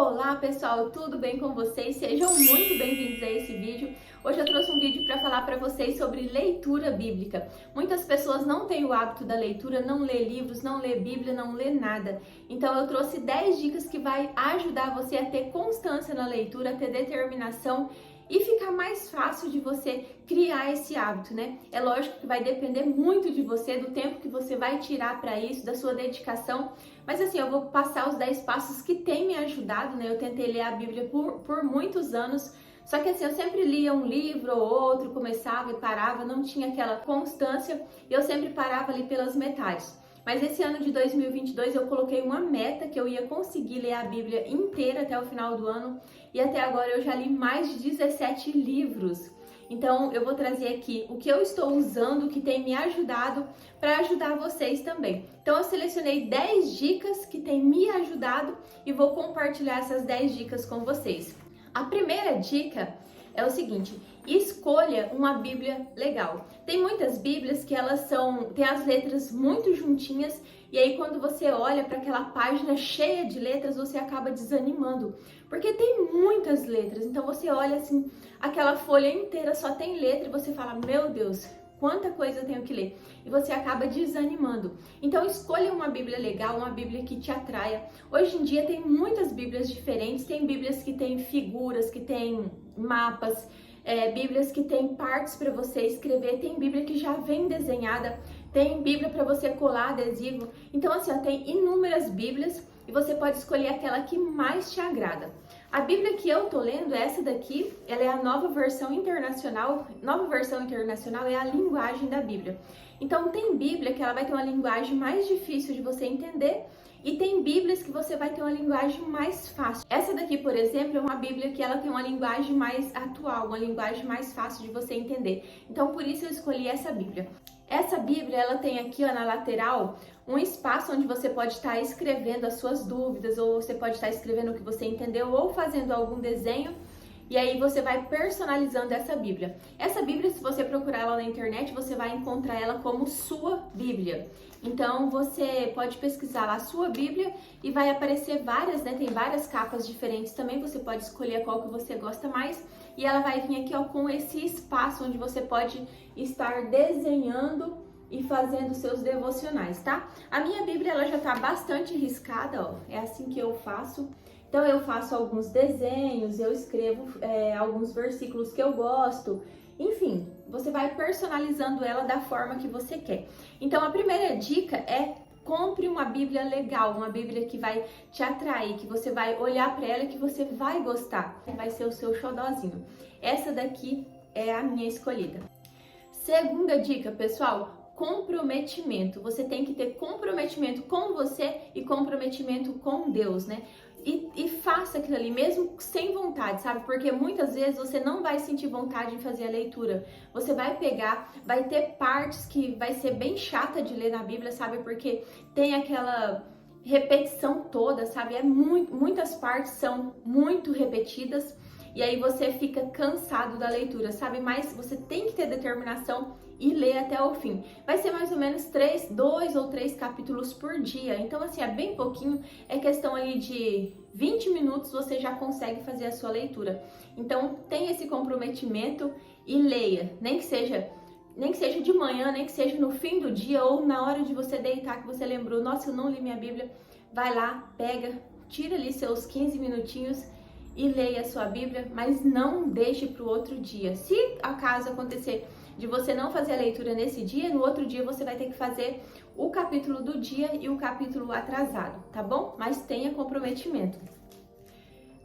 Olá pessoal, tudo bem com vocês? Sejam muito bem-vindos a esse vídeo. Hoje eu trouxe um vídeo para falar para vocês sobre leitura bíblica. Muitas pessoas não têm o hábito da leitura, não lê livros, não lê Bíblia, não lê nada. Então eu trouxe 10 dicas que vai ajudar você a ter constância na leitura, a ter determinação e ficar mais fácil de você criar esse hábito, né? É lógico que vai depender muito de você, do tempo que você vai tirar para isso, da sua dedicação. Mas assim, eu vou passar os 10 passos que têm me ajudado, né? Eu tentei ler a Bíblia por muitos anos, só que assim, eu sempre lia um livro ou outro, começava e parava, não tinha aquela constância, e eu sempre parava ali pelas metades. Mas esse ano de 2022 eu coloquei uma meta que eu ia conseguir ler a Bíblia inteira até o final do ano, e até agora eu já li mais de 17 livros. Então eu vou trazer aqui o que eu estou usando, que tem me ajudado, para ajudar vocês também. Então eu selecionei 10 dicas que têm me ajudado e vou compartilhar essas 10 dicas com vocês. A primeira dica é o seguinte: escolha uma Bíblia legal. Tem muitas Bíblias que elas têm as letras muito juntinhas, e aí quando você olha para aquela página cheia de letras, você acaba desanimando, porque tem muitas letras. Então você olha assim, aquela folha inteira só tem letra e você fala: meu Deus, quanta coisa eu tenho que ler, e você acaba desanimando. Então escolha uma Bíblia legal, uma Bíblia que te atraia. Hoje em dia tem muitas Bíblias diferentes, tem Bíblias que tem figuras, que tem mapas, Bíblias que tem partes para você escrever, tem Bíblia que já vem desenhada, tem Bíblia para você colar adesivo. Então assim, ó, tem inúmeras Bíblias e você pode escolher aquela que mais te agrada. A Bíblia que eu tô lendo, essa daqui, ela é a nova versão internacional. Nova versão internacional é a linguagem da Bíblia. Então tem Bíblia que ela vai ter uma linguagem mais difícil de você entender, e tem Bíblias que você vai ter uma linguagem mais fácil. Essa daqui, por exemplo, é uma Bíblia que ela tem uma linguagem mais atual, uma linguagem mais fácil de você entender. Então por isso eu escolhi essa Bíblia. Essa Bíblia, ela tem aqui, ó, na lateral, um espaço onde você pode estar escrevendo as suas dúvidas, ou você pode estar escrevendo o que você entendeu, ou fazendo algum desenho, e aí você vai personalizando essa Bíblia. Essa Bíblia, se você procurar ela na internet, você vai encontrar ela como sua Bíblia. Então você pode pesquisar lá sua Bíblia e vai aparecer várias, né? Tem várias capas diferentes também, você pode escolher qual que você gosta mais. E ela vai vir aqui, ó, com esse espaço onde você pode estar desenhando e fazendo seus devocionais, tá? A minha Bíblia, ela já tá bastante riscada, ó, é assim que eu faço. Então eu faço alguns desenhos, eu escrevo alguns versículos que eu gosto, enfim, você vai personalizando ela da forma que você quer. Então a primeira dica é: compre uma Bíblia legal, uma Bíblia que vai te atrair, que você vai olhar para ela e que você vai gostar, vai ser o seu xodózinho. Essa daqui é a minha escolhida. Segunda dica, pessoal: comprometimento. Você tem que ter comprometimento com você e comprometimento com Deus, né? E faça aquilo ali, mesmo sem vontade, sabe? Porque muitas vezes você não vai sentir vontade de fazer a leitura. Você vai pegar, vai ter partes que vai ser bem chata de ler na Bíblia, sabe? Porque tem aquela repetição toda, sabe? Muitas partes são muito repetidas. E aí você fica cansado da leitura, sabe? Mas você tem que ter determinação e ler até o fim. Vai ser mais ou menos 2 ou 3 capítulos por dia. Então, assim, é bem pouquinho. É questão ali de 20 minutos você já consegue fazer a sua leitura. Então, tenha esse comprometimento e leia. Nem que seja de manhã, nem que seja no fim do dia ou na hora de você deitar, que você lembrou: nossa, eu não li minha Bíblia. Vai lá, pega, tira ali seus 15 minutinhos e leia a sua Bíblia, mas não deixe para o outro dia. Se acaso acontecer de você não fazer a leitura nesse dia, no outro dia você vai ter que fazer o capítulo do dia e o capítulo atrasado, tá bom? Mas tenha comprometimento.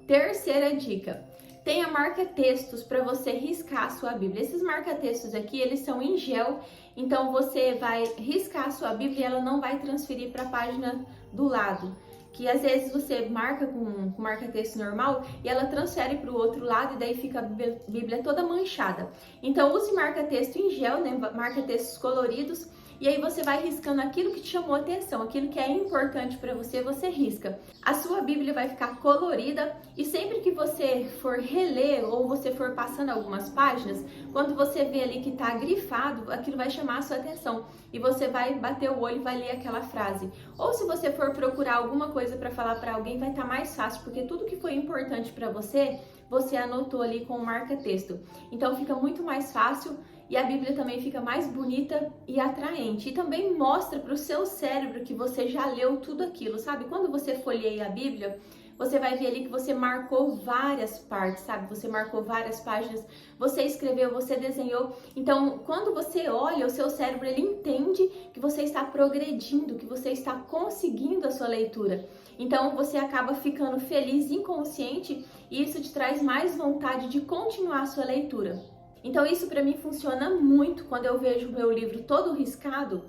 Terceira dica: tenha marca-textos para você riscar a sua Bíblia. Esses marca-textos aqui, eles são em gel, então você vai riscar a sua Bíblia e ela não vai transferir para a página do lado. Que às vezes você marca com marca-texto normal e ela transfere para o outro lado e daí fica a Bíblia toda manchada. Então use marca-texto em gel, né? Marca-textos coloridos, e aí você vai riscando aquilo que te chamou a atenção, aquilo que é importante para você, você risca. A sua Bíblia vai ficar colorida e sempre que você for reler ou você for passando algumas páginas, quando você vê ali que está grifado, aquilo vai chamar a sua atenção e você vai bater o olho e vai ler aquela frase. Ou se você for procurar alguma coisa para falar para alguém, vai estar mais fácil, porque tudo que foi importante para você, você anotou ali com o marca-texto. Então fica muito mais fácil e a Bíblia também fica mais bonita e atraente. E também mostra para o seu cérebro que você já leu tudo aquilo, sabe? Quando você folheia a Bíblia, você vai ver ali que você marcou várias partes, sabe? Você marcou várias páginas, você escreveu, você desenhou. Então, quando você olha, o seu cérebro, ele entende que você está progredindo, que você está conseguindo a sua leitura. Então, você acaba ficando feliz, inconsciente, e isso te traz mais vontade de continuar a sua leitura. Então, isso para mim funciona muito quando eu vejo o meu livro todo riscado,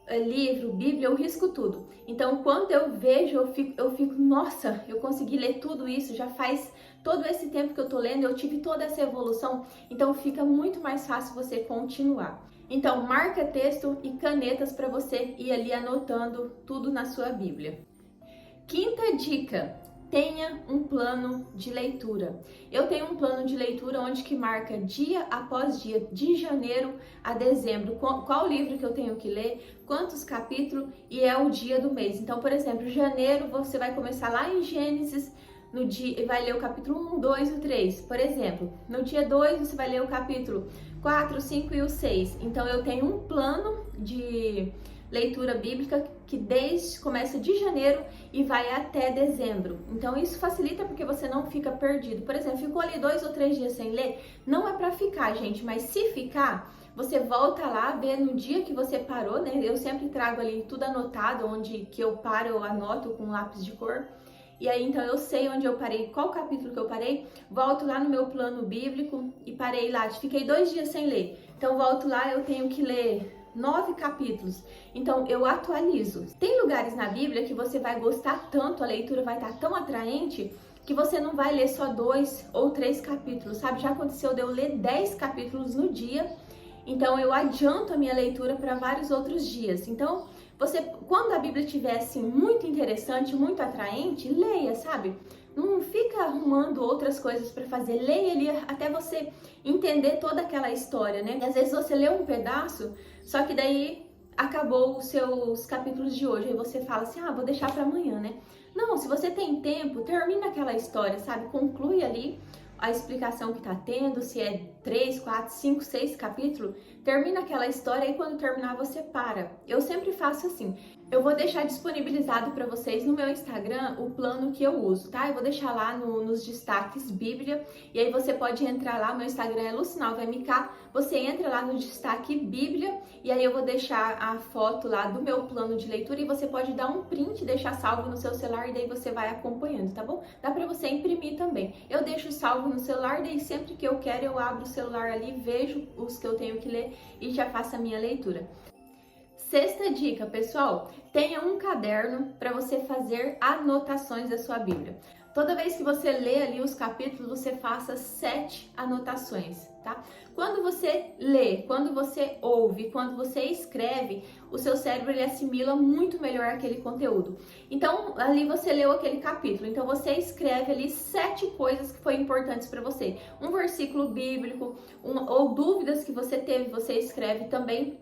livro, Bíblia, eu risco tudo. Então, quando eu vejo, eu fico, nossa, eu consegui ler tudo isso, já faz todo esse tempo que eu tô lendo, eu tive toda essa evolução, então fica muito mais fácil você continuar. Então, marca texto e canetas para você ir ali anotando tudo na sua Bíblia. Quinta dica: tenha um plano de leitura. Eu tenho um plano de leitura onde que marca dia após dia, de janeiro a dezembro, qual livro que eu tenho que ler, quantos capítulos e é o dia do mês. Então, por exemplo, janeiro você vai começar lá em Gênesis, no dia vai ler o capítulo 1, 2 e 3, por exemplo. No dia 2 você vai ler o capítulo 4, 5 e o 6. Então, eu tenho um plano de leitura bíblica que começa de janeiro e vai até dezembro. Então isso facilita porque você não fica perdido. Por exemplo, ficou ali 2 ou 3 dias sem ler, não é para ficar, gente, mas se ficar, você volta lá, vê no dia que você parou, né? Eu sempre trago ali tudo anotado, onde que eu paro, eu anoto com lápis de cor. E aí, então, eu sei onde eu parei, qual capítulo que eu parei, volto lá no meu plano bíblico e parei lá. Fiquei 2 dias sem ler. Então, volto lá, eu tenho que ler 9 capítulos, então eu atualizo. Tem lugares na Bíblia que você vai gostar tanto, a leitura vai estar tão atraente, que você não vai ler só 2 ou 3 capítulos, sabe? Já aconteceu de eu ler 10 capítulos no dia, então eu adianto a minha leitura para vários outros dias. Então, quando a Bíblia estiver assim muito interessante, muito atraente, leia, sabe? Não fica arrumando outras coisas para fazer, leia ali até você entender toda aquela história, né? E às vezes você lê um pedaço, só que daí acabou os seus capítulos de hoje, aí você fala assim, vou deixar para amanhã, né? Não, se você tem tempo, termina aquela história, sabe? Conclui ali a explicação que tá tendo, se é 3, 4, 5, 6 capítulos, termina aquela história e quando terminar você para. Eu sempre faço assim. Eu vou deixar disponibilizado para vocês no meu Instagram o plano que eu uso, tá? Eu vou deixar lá nos destaques Bíblia, e aí você pode entrar lá, meu Instagram é LucinalvaMK, você entra lá no destaque Bíblia, e aí eu vou deixar a foto lá do meu plano de leitura, e você pode dar um print, deixar salvo no seu celular, e daí você vai acompanhando, tá bom? Dá para você imprimir também. Eu deixo salvo no celular, daí sempre que eu quero eu abro o celular ali, vejo os que eu tenho que ler e já faço a minha leitura. Sexta dica, pessoal, tenha um caderno para você fazer anotações da sua Bíblia. Toda vez que você lê ali os capítulos, você faça 7 anotações, tá? Quando você lê, quando você ouve, quando você escreve, o seu cérebro ele assimila muito melhor aquele conteúdo. Então, ali você leu aquele capítulo, então você escreve ali 7 coisas que foram importantes para você. Um versículo bíblico, ou dúvidas que você teve, você escreve também.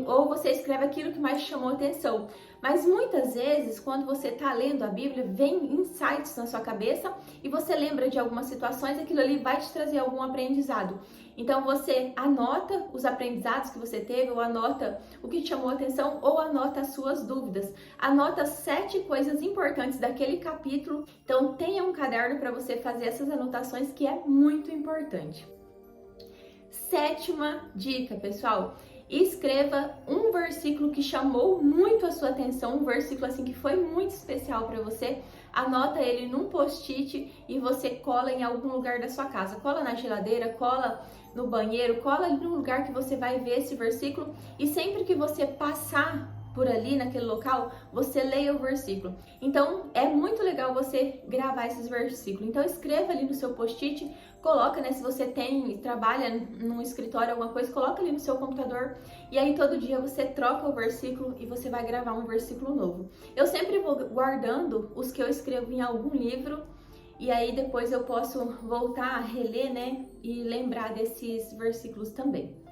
Ou você escreve aquilo que mais chamou atenção. Mas muitas vezes, quando você está lendo a Bíblia, vem insights na sua cabeça e você lembra de algumas situações, aquilo ali vai te trazer algum aprendizado. Então você anota os aprendizados que você teve, ou anota o que te chamou atenção, ou anota as suas dúvidas. Anota 7 coisas importantes daquele capítulo. Então tenha um caderno para você fazer essas anotações, que é muito importante. Sétima dica, pessoal. Escreva um versículo que chamou muito a sua atenção, um versículo assim que foi muito especial para você. Anota ele num post-it e você cola em algum lugar da sua casa. Cola na geladeira, cola no banheiro, cola no lugar que você vai ver esse versículo. E sempre que você passar por ali naquele local, você leia o versículo. Então é muito legal você gravar esses versículos. Então escreva ali no seu post-it, coloca, né, se você trabalha num escritório, alguma coisa, coloca ali no seu computador e aí todo dia você troca o versículo e você vai gravar um versículo novo. Eu sempre vou guardando os que eu escrevo em algum livro e aí depois eu posso voltar a reler, né, e lembrar desses versículos também.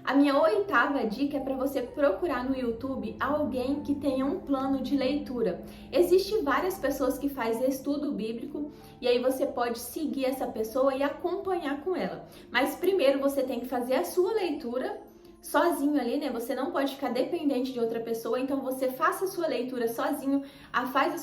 A minha 8ª dica é para você procurar no YouTube alguém que tenha um plano de leitura. Existem várias pessoas que fazem estudo bíblico e aí você pode seguir essa pessoa e acompanhar com ela. Mas primeiro você tem que fazer a sua leitura sozinho ali, né? Você não pode ficar dependente de outra pessoa, então você faça a sua leitura sozinho, faz as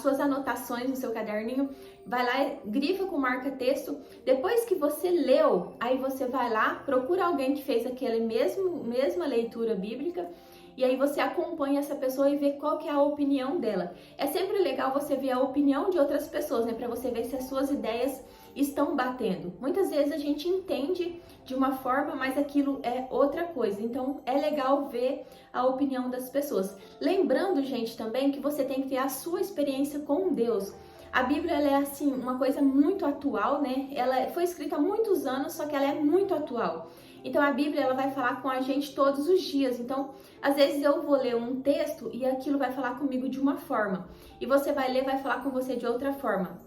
suas anotações no seu caderninho, vai lá, grifa com marca-texto. Depois que você leu, aí você vai lá, procura alguém que fez aquela mesma leitura bíblica e aí você acompanha essa pessoa e vê qual que é a opinião dela. É sempre legal você ver a opinião de outras pessoas, né, para você ver se as suas ideias estão batendo. Muitas vezes a gente entende de uma forma, mas aquilo é outra coisa. Então é legal ver a opinião das pessoas. Lembrando, gente, também que você tem que ter a sua experiência com Deus. A Bíblia, ela é assim, uma coisa muito atual, né? Ela foi escrita há muitos anos, só que ela é muito atual. Então a Bíblia, ela vai falar com a gente todos os dias. Então, às vezes eu vou ler um texto e aquilo vai falar comigo de uma forma. E você vai ler, vai falar com você de outra forma.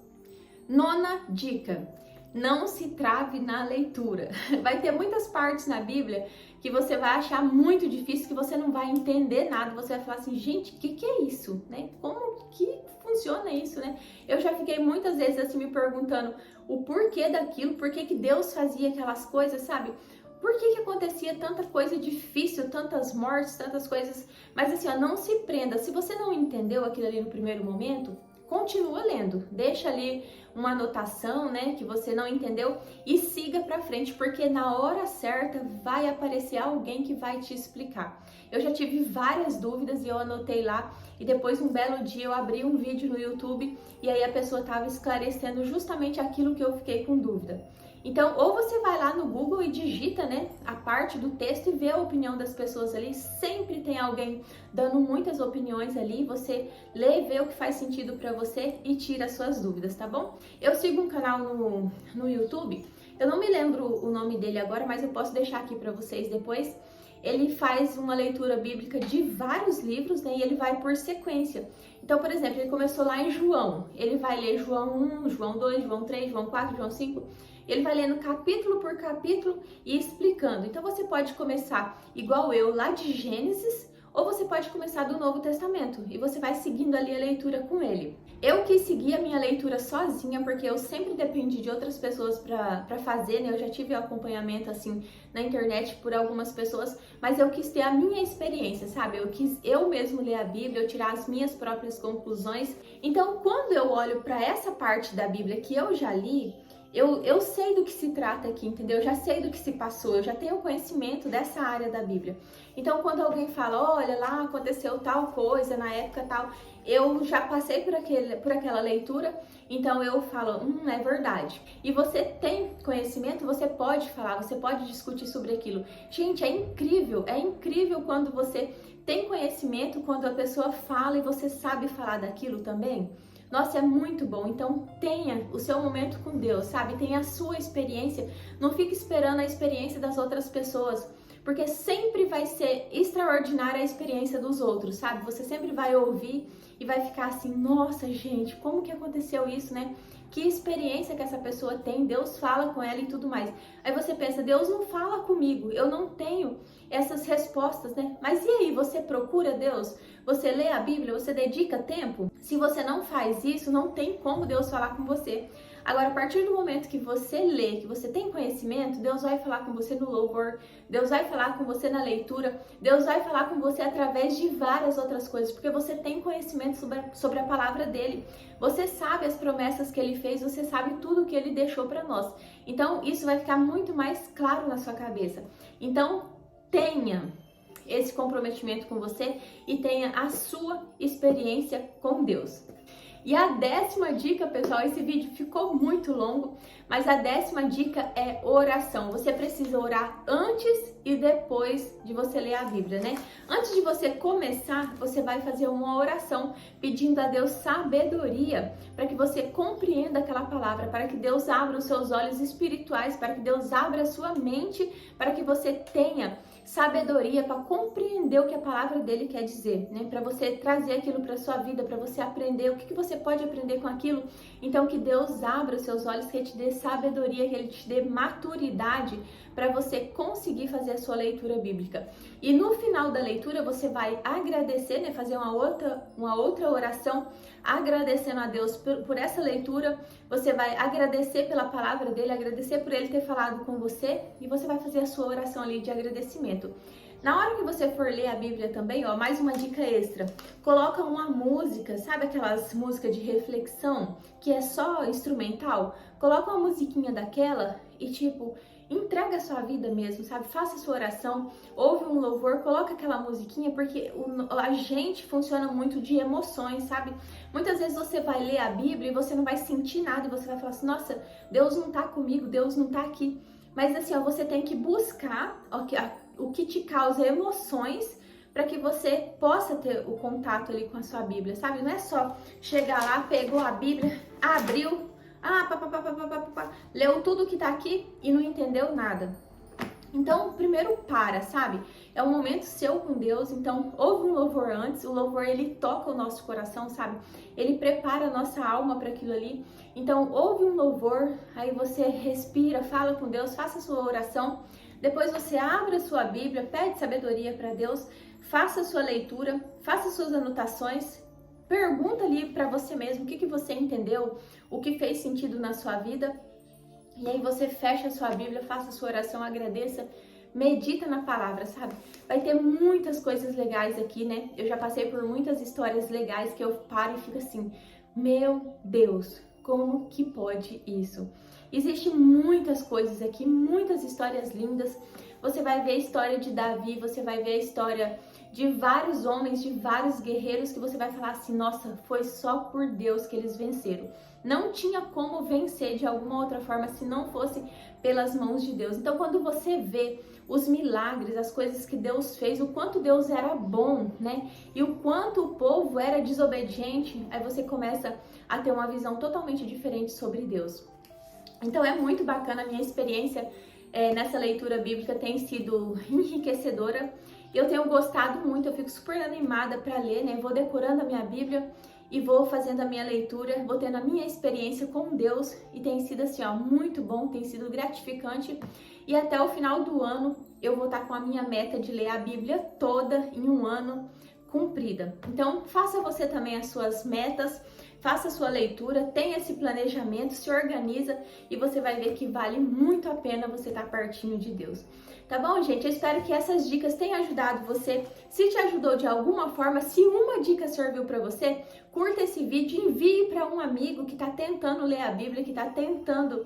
9ª dica: não se trave na leitura. Vai ter muitas partes na Bíblia que você vai achar muito difícil, que você não vai entender nada, você vai falar assim, gente, o que é isso, né? Como que funciona isso, né? Eu já fiquei muitas vezes assim me perguntando o porquê daquilo, por que Deus fazia aquelas coisas, sabe? Por que acontecia tanta coisa difícil, tantas mortes, tantas coisas? Mas assim, ó, não se prenda. Se você não entendeu aquilo ali no primeiro momento, continua lendo, deixa ali uma anotação, né, que você não entendeu e siga pra frente, porque na hora certa vai aparecer alguém que vai te explicar. Eu já tive várias dúvidas e eu anotei lá e depois um belo dia eu abri um vídeo no YouTube e aí a pessoa estava esclarecendo justamente aquilo que eu fiquei com dúvida. Então, ou você vai lá no Google e digita, né, a parte do texto e vê a opinião das pessoas ali. Sempre tem alguém dando muitas opiniões ali. Você lê e vê o que faz sentido para você e tira as suas dúvidas, tá bom? Eu sigo um canal no YouTube. Eu não me lembro o nome dele agora, mas eu posso deixar aqui para vocês depois. Ele faz uma leitura bíblica de vários livros, né, e ele vai por sequência. Então, por exemplo, ele começou lá em João. Ele vai ler João 1, João 2, João 3, João 4, João 5... Ele vai lendo capítulo por capítulo e explicando. Então você pode começar igual eu, lá de Gênesis, ou você pode começar do Novo Testamento e você vai seguindo ali a leitura com ele. Eu quis seguir a minha leitura sozinha porque eu sempre dependi de outras pessoas para fazer, né? Eu já tive acompanhamento assim na internet por algumas pessoas, mas eu quis ter a minha experiência, sabe? Eu quis eu mesmo ler a Bíblia, eu tirar as minhas próprias conclusões. Então, quando eu olho para essa parte da Bíblia que eu já li, eu sei do que se trata aqui, entendeu? Eu já sei do que se passou, eu já tenho conhecimento dessa área da Bíblia. Então, quando alguém fala, olha, lá aconteceu tal coisa, na época tal, eu já passei por aquela leitura, então eu falo, é verdade. E você tem conhecimento, você pode falar, você pode discutir sobre aquilo. Gente, é incrível quando você tem conhecimento, quando a pessoa fala e você sabe falar daquilo também. Nossa, é muito bom. Então tenha o seu momento com Deus, sabe? Tenha a sua experiência. Não fique esperando a experiência das outras pessoas, porque sempre vai ser extraordinária a experiência dos outros, sabe? Você sempre vai ouvir e vai ficar assim, nossa, gente, como que aconteceu isso, né? Que experiência que essa pessoa tem, Deus fala com ela e tudo mais. Aí você pensa, Deus não fala comigo, eu não tenho essas respostas, né? Mas e aí, você procura Deus? Você lê a Bíblia? Você dedica tempo? Se você não faz isso, não tem como Deus falar com você. Agora, a partir do momento que você lê, que você tem conhecimento, Deus vai falar com você no louvor, Deus vai falar com você na leitura, Deus vai falar com você através de várias outras coisas, porque você tem conhecimento sobre a palavra dele. Você sabe as promessas que ele fez, você sabe tudo que ele deixou para nós. Então, isso vai ficar muito mais claro na sua cabeça. Então, tenha esse comprometimento com você e tenha a sua experiência com Deus. E a 10ª dica, pessoal, esse vídeo ficou muito longo, mas a 10ª dica é oração. Você precisa orar antes e depois de você ler a Bíblia, né? Antes de você começar, você vai fazer uma oração pedindo a Deus sabedoria para que você compreenda aquela palavra, para que Deus abra os seus olhos espirituais, para que Deus abra a sua mente, para que você tenha sabedoria para compreender o que a palavra dele quer dizer, né? Para você trazer aquilo para sua vida, para você aprender o que você pode aprender com aquilo. Então que Deus abra os seus olhos, que ele te dê sabedoria, que ele te dê maturidade para você conseguir fazer a sua leitura bíblica. E no final da leitura você vai agradecer, né? Fazer uma outra oração agradecendo a Deus por essa leitura. Você vai agradecer pela palavra dele, agradecer por ele ter falado com você, e você vai fazer a sua oração ali de agradecimento. Na hora que você for ler a Bíblia também, ó, mais uma dica extra, coloca uma música, sabe aquelas músicas de reflexão que é só instrumental? Coloca uma musiquinha daquela e tipo, entrega a sua vida mesmo, sabe? Faça a sua oração, ouve um louvor, coloca aquela musiquinha, porque a gente funciona muito de emoções, sabe? Muitas vezes você vai ler a Bíblia e você não vai sentir nada, e você vai falar assim, nossa, Deus não tá comigo, Deus não tá aqui. Mas assim, ó, você tem que buscar o que te causa emoções para que você possa ter o contato ali com a sua Bíblia, sabe? Não é só chegar lá, pegou a Bíblia, abriu, leu tudo que tá aqui e não entendeu nada. Então, primeiro sabe? É um momento seu com Deus, então ouve um louvor antes, o louvor ele toca o nosso coração, sabe? Ele prepara a nossa alma para aquilo ali. Então, ouve um louvor, aí você respira, fala com Deus, faça a sua oração. Depois você abre a sua Bíblia, pede sabedoria para Deus, faça a sua leitura, faça suas anotações, pergunta ali para você mesmo o que você entendeu, o que fez sentido na sua vida. E aí você fecha a sua Bíblia, faça a sua oração, agradeça, medita na palavra, sabe? Vai ter muitas coisas legais aqui, né? Eu já passei por muitas histórias legais que eu paro e fico assim, meu Deus, como que pode isso? Existem muitas coisas aqui, muitas histórias lindas. Você vai ver a história de Davi, você vai ver a história de vários homens, de vários guerreiros que você vai falar assim, nossa, foi só por Deus que eles venceram. Não tinha como vencer de alguma outra forma se não fosse pelas mãos de Deus. Então, quando você vê os milagres, as coisas que Deus fez, o quanto Deus era bom, né? E o quanto o povo era desobediente, aí você começa a ter uma visão totalmente diferente sobre Deus. Então, é muito bacana a minha experiência nessa leitura bíblica, tem sido enriquecedora. Eu tenho gostado muito, eu fico super animada para ler, né? Vou decorando a minha Bíblia e vou fazendo a minha leitura, vou tendo a minha experiência com Deus e tem sido assim, ó, muito bom, tem sido gratificante. E até o final do ano eu vou estar com a minha meta de ler a Bíblia toda em um ano cumprida. Então, faça você também as suas metas, faça a sua leitura, tenha esse planejamento, se organiza e você vai ver que vale muito a pena você estar pertinho de Deus. Tá bom, gente? Eu espero que essas dicas tenham ajudado você. Se te ajudou de alguma forma, se uma dica serviu para você, curta esse vídeo e envie para um amigo que está tentando ler a Bíblia, que está tentando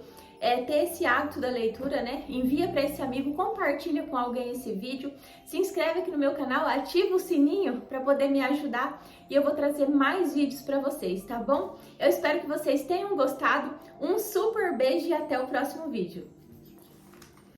ter esse hábito da leitura, né? Envia para esse amigo, compartilha com alguém esse vídeo, se inscreve aqui no meu canal, ativa o sininho para poder me ajudar e eu vou trazer mais vídeos para vocês, tá bom? Eu espero que vocês tenham gostado, um super beijo e até o próximo vídeo.